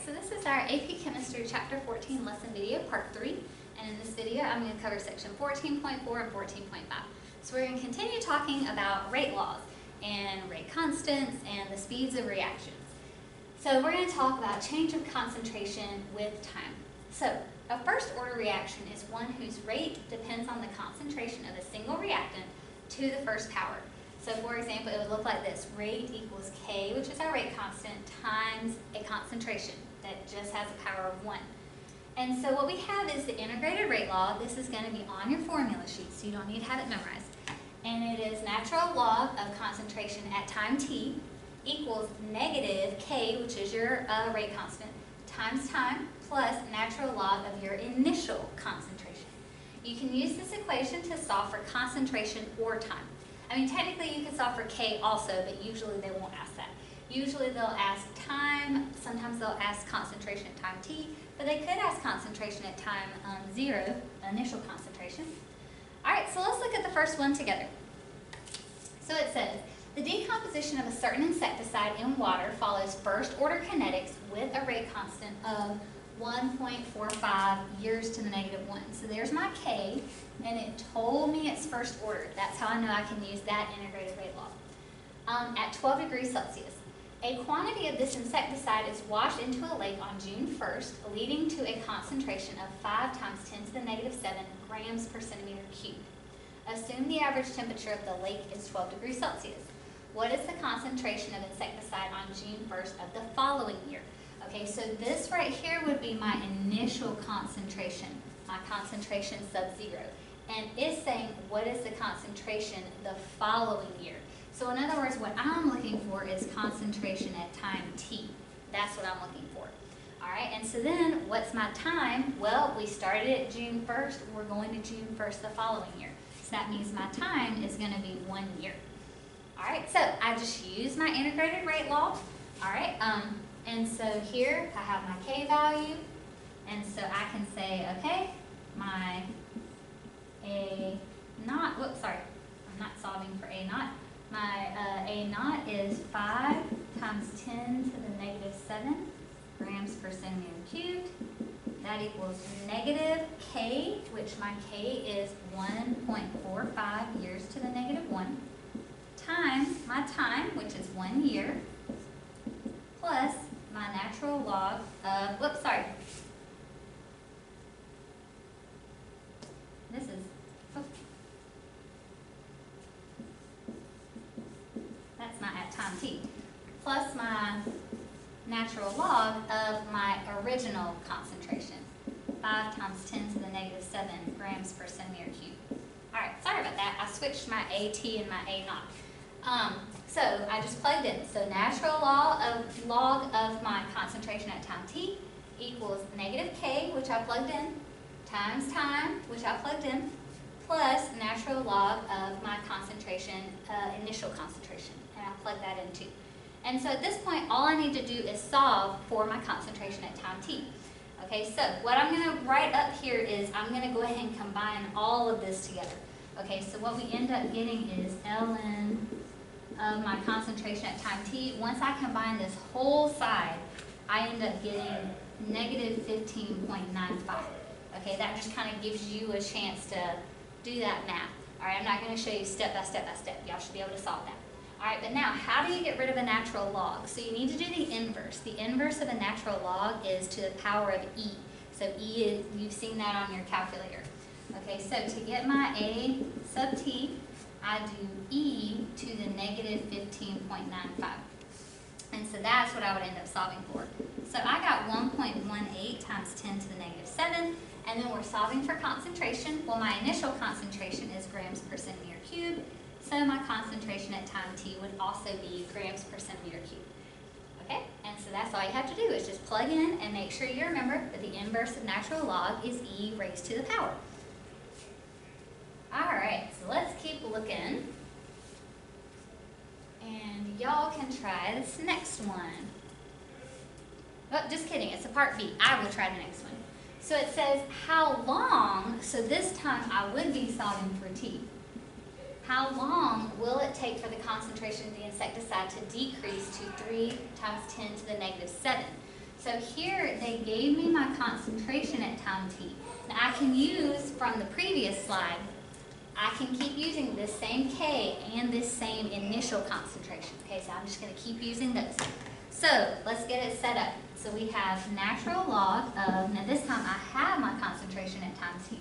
so this is our AP Chemistry Chapter 14 lesson video, part 3. And in this video, I'm going to cover section 14.4 and 14.5. So we're going to continue talking about rate laws and rate constants and the speeds of reactions. So we're going to talk about change of concentration with time. So a first order reaction is one whose rate depends on the concentration of a single reactant to the first power. So for example, it would look like this: rate equals K, which is our rate constant, times a concentration that just has a power of 1. And so what we have is the integrated rate law. This is going to be on your formula sheet, so you don't need to have it memorized. And it is natural log of concentration at time t equals negative K, which is your rate constant, times time plus natural log of your initial concentration. You can use this equation to solve for concentration or time. I mean, technically you can solve for K also, but usually they won't ask that. Usually they'll ask time, sometimes they'll ask concentration at time t, but they could ask concentration at time 0, initial concentration. Alright, so let's look at the first one together. So it says, the decomposition of a certain insecticide in water follows first order kinetics with a rate constant of 1.45 years to the negative 1. So there's my K, and it told me it's first order. That's how I know I can use that integrated rate law. At 12 degrees Celsius, a quantity of this insecticide is washed into a lake on June 1st, leading to a concentration of 5 times 10 to the negative 7 grams per centimeter cubed. Assume the average temperature of the lake is 12 degrees Celsius. What is the concentration of insecticide on June 1st of the following year? Okay, so this right here would be my initial concentration, my concentration sub-0. And it's saying, what is the concentration the following year? So in other words, what I'm looking for is concentration at time t. That's what I'm looking for. All right, and so then what's my time? Well, we started at June 1st. We're going to June 1st the following year. So that means my time is going to be 1 year. All right, so I just use my integrated rate law. All right, and so here I have my K value, and so I can say, okay, my A naught, whoops, sorry, I'm not solving for A naught. My A naught is 5 times 10 to the negative 7 grams per centimeter cubed. That equals negative K, which my K is 1.45 years to the negative 1, times my time, which is 1 year, plus my natural log of, whoops, sorry. This is, oh. That's my at time t, plus my natural log of my original concentration, 5 times 10 to the negative 7 grams per centimeter cubed. All right, sorry about that. I switched my AT and my A naught. So I just plugged in. So natural log of my concentration at time t equals negative K, which I plugged in, times time, which I plugged in, plus natural log of my concentration, initial concentration, and I plug that in too. And so at this point, all I need to do is solve for my concentration at time t. Okay, so what I'm going to write up here is I'm going to go ahead and combine all of this together. Okay, so what we end up getting is ln of my concentration at time t. Once I combine this whole side, I end up getting negative 15.95. Okay, that just kind of gives you a chance to do that math. All right, I'm not going to show you step by step by step. Y'all should be able to solve that. All right, but now, how do you get rid of a natural log? So you need to do the inverse. The inverse of a natural log is to the power of e. So e is, you've seen that on your calculator. Okay, so to get my a sub t, I do e to the negative 15.95. And so that's what I would end up solving for. So I got 1.18 times 10 to the negative 7, and then we're solving for concentration. Well, my initial concentration is grams per centimeter cubed, so my concentration at time t would also be grams per centimeter cubed. Okay, and so that's all you have to do is just plug in and make sure you remember that the inverse of natural log is e raised to the power. All right, so let's keep looking. And y'all can try this next one. Oh, just kidding, it's a part B. I will try the next one. So it says, how long, so this time I would be solving for t. How long will it take for the concentration of the insecticide to decrease to 3 times 10 to the negative 7? So here they gave me my concentration at time t. Now I can use from the previous slide, I can keep using this same K and this same initial concentration. Okay, so I'm just going to keep using those. So let's get it set up. So we have natural log of, now this time I have my concentration at time t.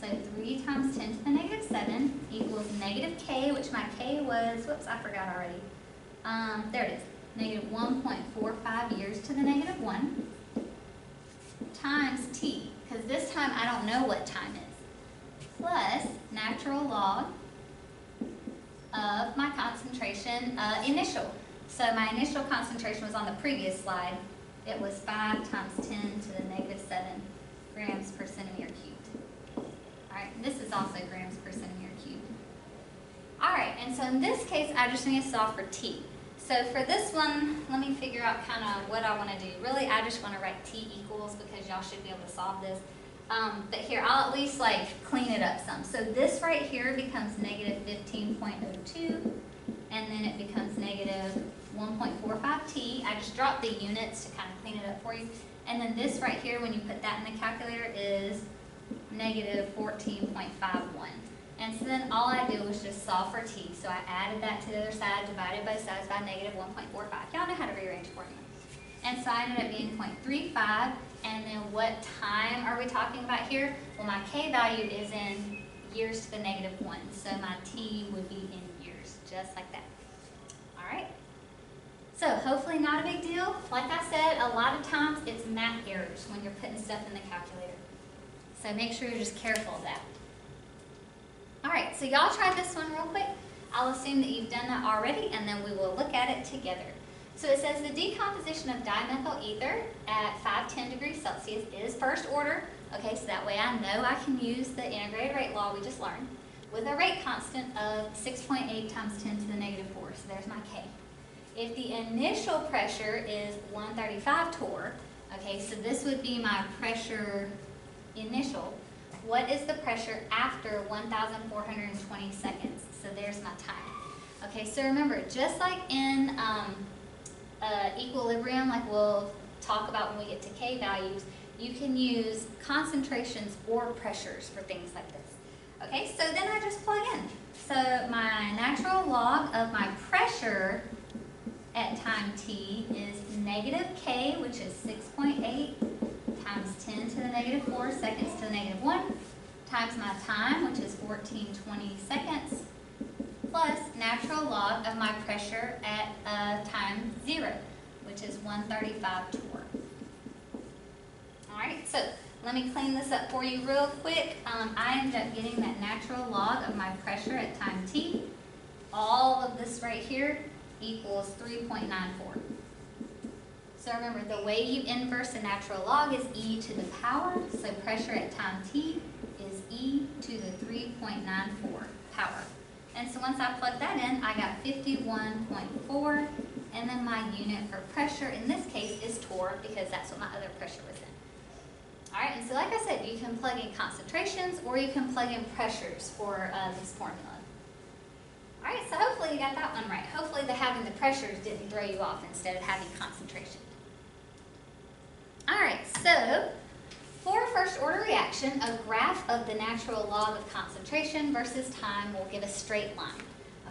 So 3 times 10 to the negative 7 equals negative K, which my K was, whoops, I forgot already. There it is, negative 1.45 years to the negative 1 times t, because this time I don't know what time is, plus natural log of my concentration initial. So my initial concentration was on the previous slide. It was 5 times 10 to the negative 7 grams per centimeter cubed. All right, this is also grams per centimeter cubed. All right, and so in this case, I just need to solve for t. So for this one, let me figure out kind of what I want to do. Really, I just want to write t equals because y'all should be able to solve this. But here, I'll at least like clean it up some. So this right here becomes negative 15.02, and then it becomes negative 1.45t. I just dropped the units to kind of clean it up for you. And then this right here, when you put that in the calculator, is negative 14.51. And so then all I do was just solve for t. So I added that to the other side, divided both sides by negative 1.45. Y'all know how to rearrange formula. And so I ended up being 0.35. And then what time are we talking about here? Well, my k value is in years to the negative 1. So my t would be in years, just like that. All right? So hopefully not a big deal. Like I said, a lot of times it's math errors when you're putting stuff in the calculator. So make sure you're just careful of that. All right, so y'all try this one real quick. I'll assume that you've done that already, and then we will look at it together. So it says the decomposition of dimethyl ether at 510 degrees Celsius is first order. Okay, so that way I know I can use the integrated rate law we just learned with a rate constant of 6.8 times 10 to the negative 4. So there's my K. If the initial pressure is 135 torr, okay, so this would be my pressure initial. What is the pressure after 1,420 seconds? So there's my time. Okay, so remember, just like in equilibrium, like we'll talk about when we get to K values, you can use concentrations or pressures for things like this. Okay, so then I just plug in. So my natural log of my pressure at time t is negative K, which is 6.8 times 10 to the negative 4 seconds to the negative 1, times my time, which is 1420 seconds, plus natural log of my pressure at time 0, which is 135 torr. All right, so let me clean this up for you real quick. I ended up getting that natural log of my pressure at time t. All of this right here equals 3.94. So remember, the way you inverse a natural log is e to the power. So pressure at time t is e to the 3.94 power. And so once I plug that in, I got 51.4. And then my unit for pressure in this case is torr, because that's what my other pressure was in. All right, and so like I said, you can plug in concentrations or you can plug in pressures for this formula. All right, so hopefully you got that one right. Hopefully having the pressures didn't throw you off instead of having concentration. All right, so for a first order reaction, a graph of the natural log of concentration versus time will give a straight line.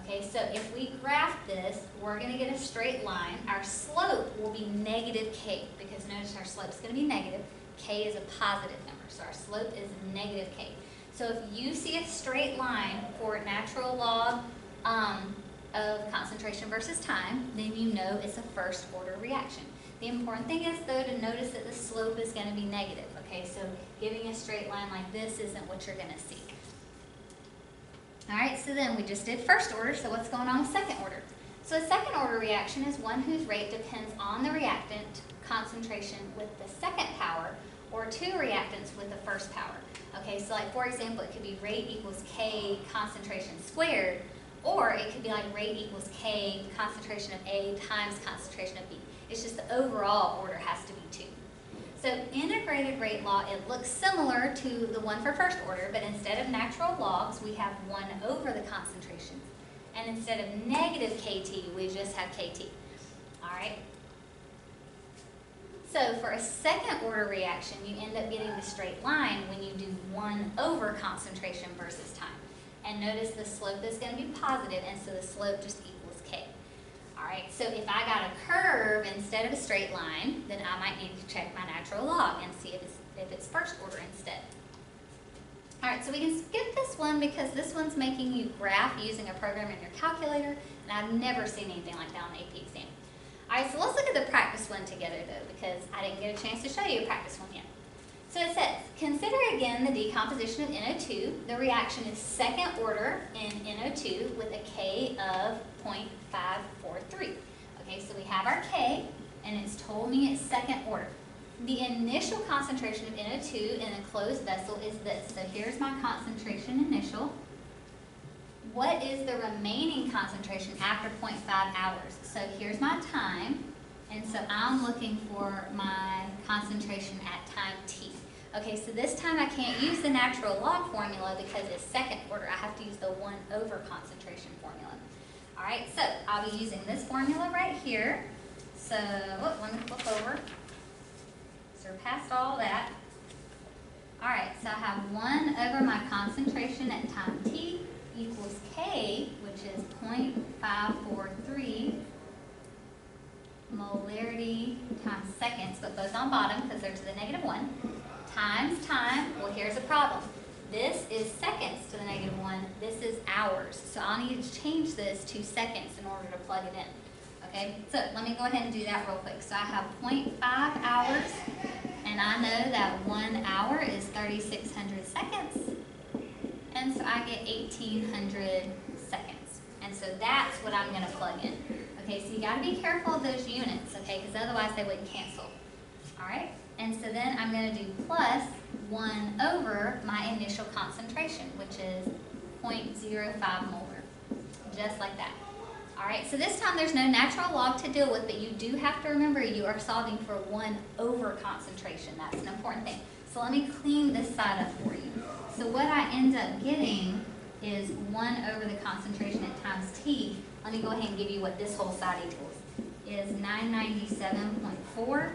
Okay, so if we graph this, we're going to get a straight line. Our slope will be negative K, because notice our slope is going to be negative. K is a positive number, so our slope is negative K. So if you see a straight line for natural log of concentration versus time, then you know it's a first order reaction. The important thing is, though, to notice that the slope is going to be negative. Okay, so giving a straight line like this isn't what you're going to see. All right, so then we just did first order, so what's going on with second order? So a second order reaction is one whose rate depends on the reactant concentration with the second power, or two reactants with the first power. Okay, so like for example, it could be rate equals K concentration squared, or it could be like rate equals K concentration of A times concentration of B. It's just the overall order has to be 2. So integrated rate law, it looks similar to the one for first order, but instead of natural logs, we have 1 over the concentrations. And instead of negative KT, we just have KT. All right? So for a second order reaction, you end up getting the straight line when you do 1 over concentration versus time. And notice the slope is going to be positive, and so the slope just equals K. All right, so if I got a curve instead of a straight line, then I might need to check my natural log and see if it's first order instead. All right, so we can skip this one because this one's making you graph using a program in your calculator, and I've never seen anything like that on the AP exam. All right, so let's look at the practice one together though, because I didn't get a chance to show you a practice one yet. So it says, consider again the decomposition of NO2. The reaction is second order in NO2 with a K of 0.543. Okay, so we have our K, and it's told me it's second order. The initial concentration of NO2 in a closed vessel is this. So here's my concentration initial. What is the remaining concentration after 0.5 hours? So here's my time, and so I'm looking for my concentration at time t. Okay, so this time I can't use the natural log formula because it's second order. I have to use the 1 over concentration formula. All right, so I'll be using this formula right here. So let me flip over. Surpassed all that. All right, so I have 1 over my concentration at time t equals K, which is 0.543 molarity times seconds, but both on bottom because they're to the -1, times time. Well, here's a problem. This is seconds to the -1. This is hours. So I'll need to change this to seconds in order to plug it in. Okay, so let me go ahead and do that real quick. So I have 0.5 hours, and I know that 1 hour is 3,600 seconds. And so I get 1,800 seconds. And so that's what I'm going to plug in. Okay, so you got to be careful of those units, okay, because otherwise they wouldn't cancel. All right, and so then I'm going to do plus 1 over my initial concentration, which is 0.05 molar, just like that. All right, so this time there's no natural log to deal with, but you do have to remember you are solving for 1 over concentration. That's an important thing. So let me clean this side up for you. So what I end up getting is 1 over the concentration at times t. Let me go ahead and give you what this whole side equals. Is 997.4.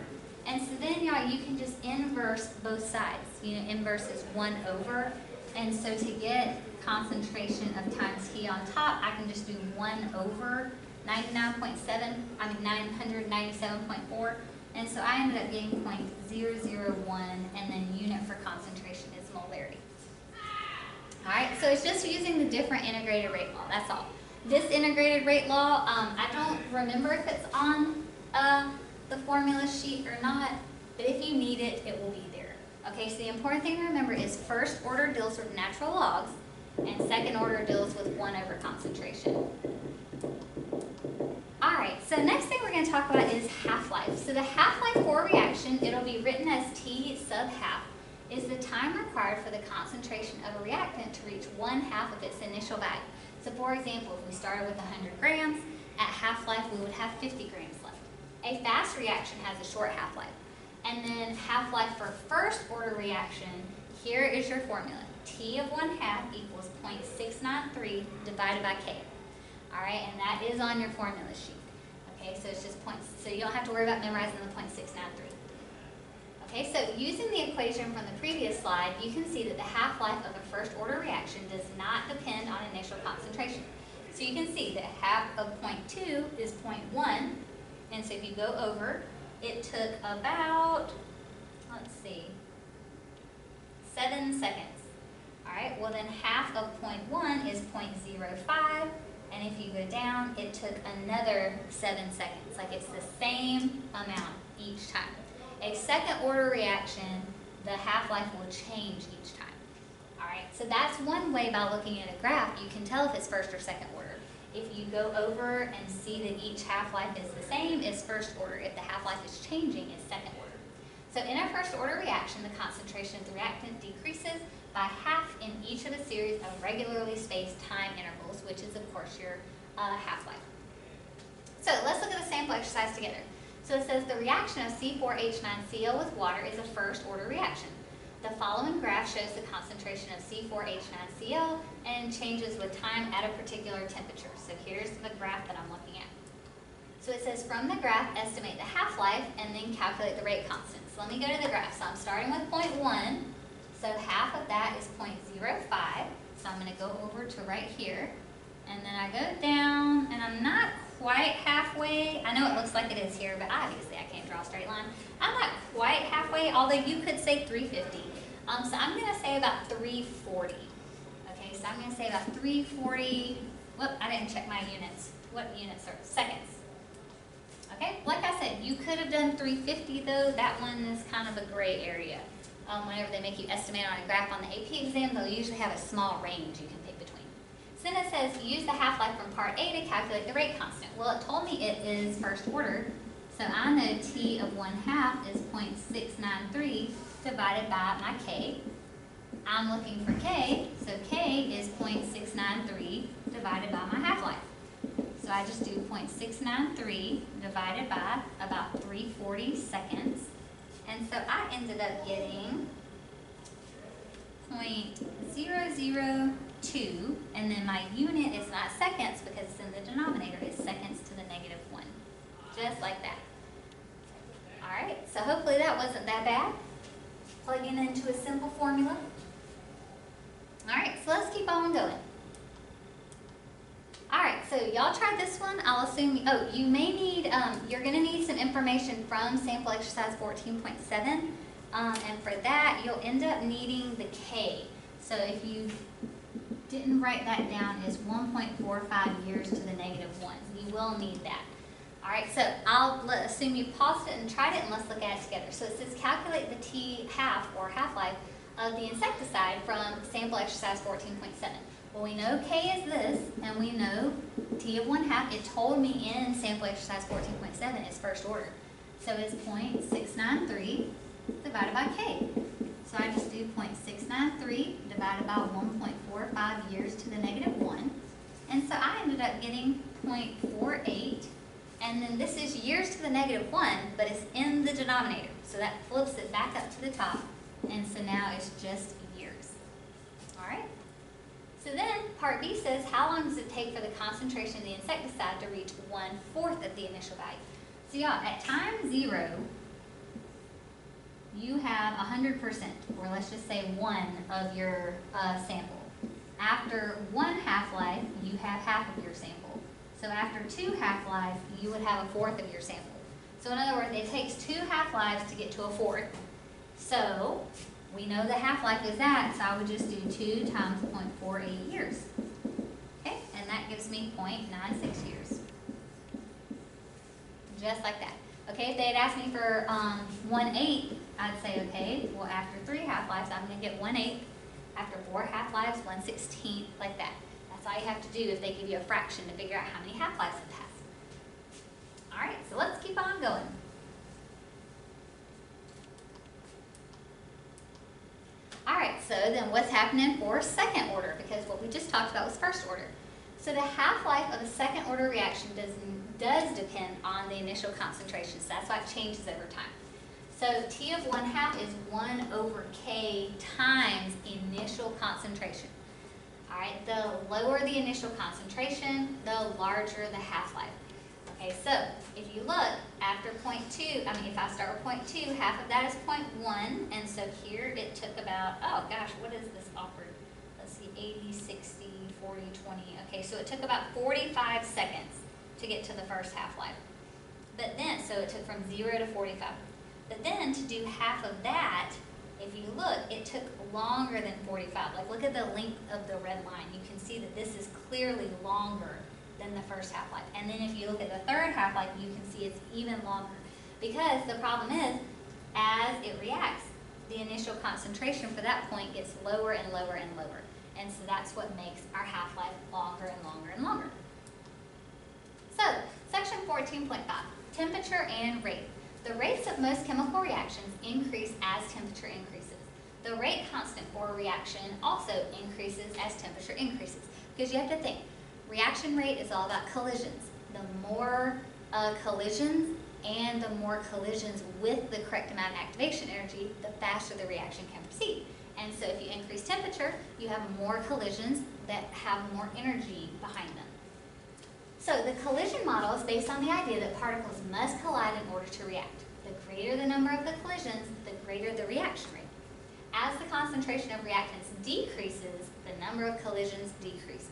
And so then, y'all, you can just inverse both sides. You know, inverse is 1 over. And so to get concentration of times t on top, I can just do 1 over 997.4. And so I ended up getting 0.001, and then unit for concentration is molarity. All right, so it's just using the different integrated rate law, that's all. This integrated rate law, I don't remember if it's on the formula sheet or not, but if you need it, it will be there. Okay, so the important thing to remember is first order deals with natural logs, and second order deals with 1 over concentration. All right, so next thing we're going to talk about is half-life. So the half-life for a reaction, it'll be written as T sub half, is the time required for the concentration of a reactant to reach 1/2 of its initial value. So for example, if we started with 100 grams, at half-life we would have 50 grams left. A fast reaction has a short half-life. And then half-life for first order reaction, here is your formula. T of 1/2 equals 0.693 divided by K. All right, and that is on your formula sheet. Okay, so it's just so you don't have to worry about memorizing the 0.693. Okay, so using the equation from the previous slide, you can see that the half-life of a first order reaction does not depend on initial concentration. So you can see that half of 0.2 is 0.1, and so if you go over, it took about, let's see, 7 seconds. All right, well then half of 0.1 is 0.05, and if you go down, it took another 7 seconds. Like it's the same amount each time. A second order reaction, the half-life will change each time. All right, so that's one way by looking at a graph, you can tell if it's first or second order. If you go over and see that each half-life is the same, it's first order. If the half-life is changing, it's second order. So in a first order reaction, the concentration of the reactant decreases by half in each of a series of regularly spaced time intervals, which is of course your half-life. So let's look at the sample exercise together. So it says the reaction of C4H9Cl with water is a first order reaction. The following graph shows the concentration of C4H9Cl and changes with time at a particular temperature. So here's the graph that I'm looking at. So it says from the graph, estimate the half-life and then calculate the rate constant. So let me go to the graph. So I'm starting with 0.1. So half of that is 0.05. So I'm going to go over to right here. And then I go down, and I'm not quite halfway. I know it looks like it is here, but obviously I can't draw a straight line. I'm not quite halfway, although you could say 350. So I'm going to say about 340. Okay, so I'm going to say about 340. Whoop, I didn't check my units. What units are seconds? Okay, like I said, you could have done 350 though. That one is kind of a gray area. Whenever they make you estimate on a graph on the AP exam, they'll usually have a small range you can pick between. So then it says use the half-life from part A to calculate the rate constant. Well, it told me it is first order, so I know T of 1/2 is 0.693 divided by my K. I'm looking for K, so K is 0.693 divided by my half-life. So I just do 0.693 divided by about 340 seconds. And so I ended up getting 0.002, and then my unit is not seconds because it's in the denominator, it's seconds to the -1. Just like that. Alright, so hopefully that wasn't that bad. Plugging into a simple formula. Alright, so let's keep on going. Alright, so y'all tried this one. I'll assume, you may need, you're going to need some information from sample exercise 14.7. And for that, you'll end up needing the K. So if you didn't write that down, it's 1.45 years to the -1. You will need that. Alright, so I'll assume you paused it and tried it, and let's look at it together. So it says calculate the T half or half-life of the insecticide from sample exercise 14.7. Well, we know K is this, and we know T of 1/2. It told me in sample exercise 14.7 is first order. So it's 0.693 divided by K. So I just do 0.693 divided by 1.45 years to the -1. And so I ended up getting 0.48. And then this is years to the -1, but it's in the denominator. So that flips it back up to the top. And so now it's just years. All right? So then part B says, how long does it take for the concentration of the insecticide to reach 1/4 of the initial value? So y'all, at time 0, you have 100%, or let's just say 1 of your sample. After 1 half-life, you have half of your sample. So after 2 half-lives, you would have 1/4 of your sample. So in other words, it takes 2 half-lives to get to 1/4. So we know the half-life is that, so I would just do 2 times 0.48 years. Okay, and that gives me 0.96 years. Just like that. Okay, if they had asked me for 1/8, I'd say, okay, well after 3 half-lives, I'm going to get 1/8. After 4 half-lives, 1/16, like that. That's all you have to do if they give you a fraction to figure out how many half-lives it has. All right, so let's keep on going. All right, so then what's happening for second order? Because what we just talked about was first order. So the half-life of a second order reaction does depend on the initial concentration. So that's why it changes over time. So T of 1/2 is 1/K times initial concentration. All right, the lower the initial concentration, the larger the half-life. Okay, so if you look, after if I start with 0.2, half of that is 0.1, and so here it took about, oh gosh, what is this awkward? Let's see, 80, 60, 40, 20. Okay, so it took about 45 seconds to get to the first half-life. But then, so it took from 0 to 45. But then to do half of that, if you look, it took longer than 45. Like, look at the length of the red line. You can see that this is clearly longer than the first half-life. And then if you look at the third half-life, you can see it's even longer. Because the problem is, as it reacts, the initial concentration for that point gets lower and lower and lower. And so that's what makes our half-life longer and longer and longer. So, section 14.5, temperature and rate. The rates of most chemical reactions increase as temperature increases. The rate constant for a reaction also increases as temperature increases. Because you have to think, reaction rate is all about collisions. The more collisions and the more collisions with the correct amount of activation energy, the faster the reaction can proceed. And so if you increase temperature, you have more collisions that have more energy behind them. So So the collision model is based on the idea that particles must collide in order to react. The greater the number of the collisions, the greater the reaction rate. As the concentration of reactants decreases, the number of collisions decreases.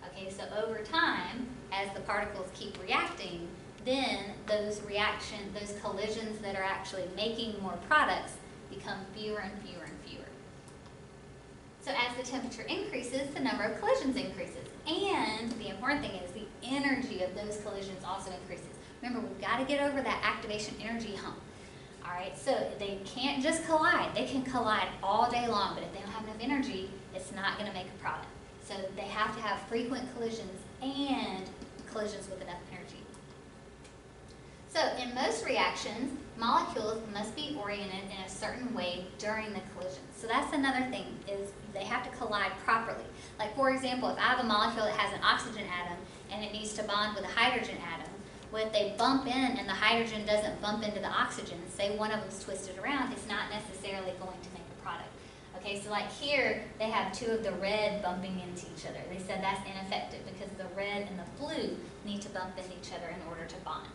Okay, so over time, as the particles keep reacting, then those collisions that are actually making more products become fewer and fewer and fewer. So as the temperature increases, the number of collisions increases. And the important thing is the energy of those collisions also increases. Remember, we've got to get over that activation energy hump. All right, so they can't just collide. They can collide all day long, but if they don't have enough energy, it's not going to make a product. So they have to have frequent collisions and collisions with enough energy. So in most reactions, molecules must be oriented in a certain way during the collision. So that's another thing, is they have to collide properly. Like for example, if I have a molecule that has an oxygen atom and it needs to bond with a hydrogen atom, well, if they bump in and the hydrogen doesn't bump into the oxygen, say one of them's twisted around, it's not necessarily going to make a product. Okay, so like here, they have two of the red bumping into each other. They said that's ineffective because the red and the blue need to bump into each other in order to bond.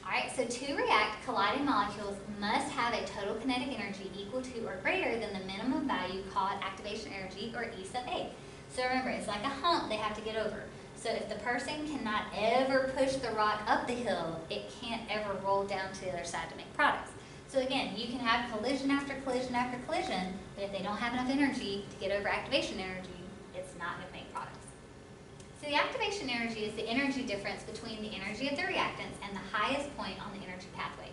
Alright, so to react, colliding molecules must have a total kinetic energy equal to or greater than the minimum value called activation energy, or E sub A. So remember, it's like a hump they have to get over. So if the person cannot ever push the rock up the hill, it can't ever roll down to the other side to make products. So again, you can have collision after collision after collision, but if they don't have enough energy to get over activation energy, it's not going to make products. So the activation energy is the energy difference between the energy of the reactants and the highest point on the energy pathway.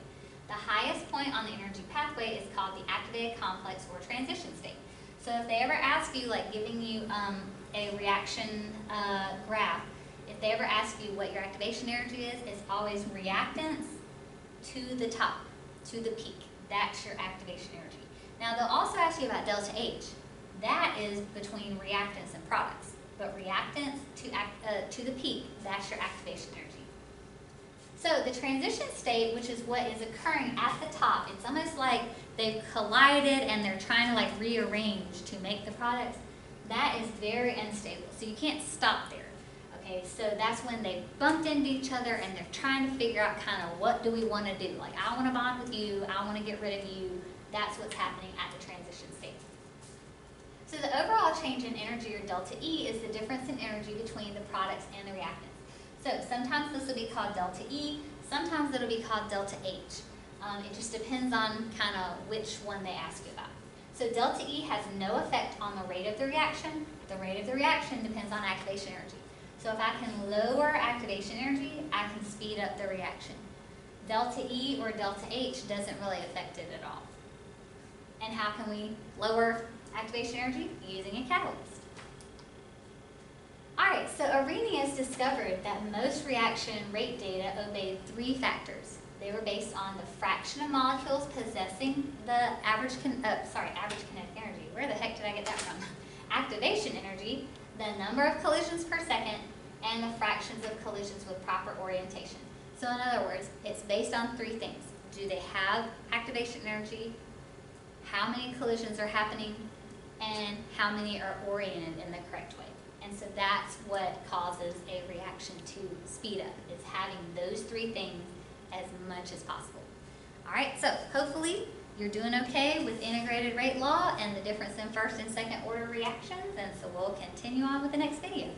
The highest point on the energy pathway is called the activated complex or transition state. So if they ever ask you, like giving you a reaction graph, if they ever ask you what your activation energy is, it's always reactants to the top, to the peak. That's your activation energy. Now they'll also ask you about delta H. That is between reactants and products. But reactants to the peak, that's your activation energy. So the transition state, which is what is occurring at the top, it's almost like they've collided and they're trying to like rearrange to make the products. That is very unstable, so you can't stop there. Okay, so that's when they bumped into each other and they're trying to figure out kind of what do we want to do. Like, I want to bond with you, I want to get rid of you. That's what's happening at the transition state. So the overall change in energy, or delta E, is the difference in energy between the products and the reactants. So sometimes this will be called delta E, sometimes it'll be called delta H. It just depends on kind of which one they ask you about. So delta E has no effect on the rate of the reaction. The rate of the reaction depends on activation energy. So if I can lower activation energy, I can speed up the reaction. Delta E or delta H doesn't really affect it at all. And how can we lower activation energy? Using a catalyst. Alright, so Arrhenius discovered that most reaction rate data obeyed three factors. They were based on the fraction of molecules possessing the average kinetic energy. Where the heck did I get that from? Activation energy, the number of collisions per second, and the fractions of collisions with proper orientation. So in other words, it's based on three things. Do they have activation energy? How many collisions are happening? And how many are oriented in the correct way. And so that's what causes a reaction to speed up, is having those three things as much as possible. All right, so hopefully you're doing okay with integrated rate law and the difference in first and second order reactions, and so we'll continue on with the next video.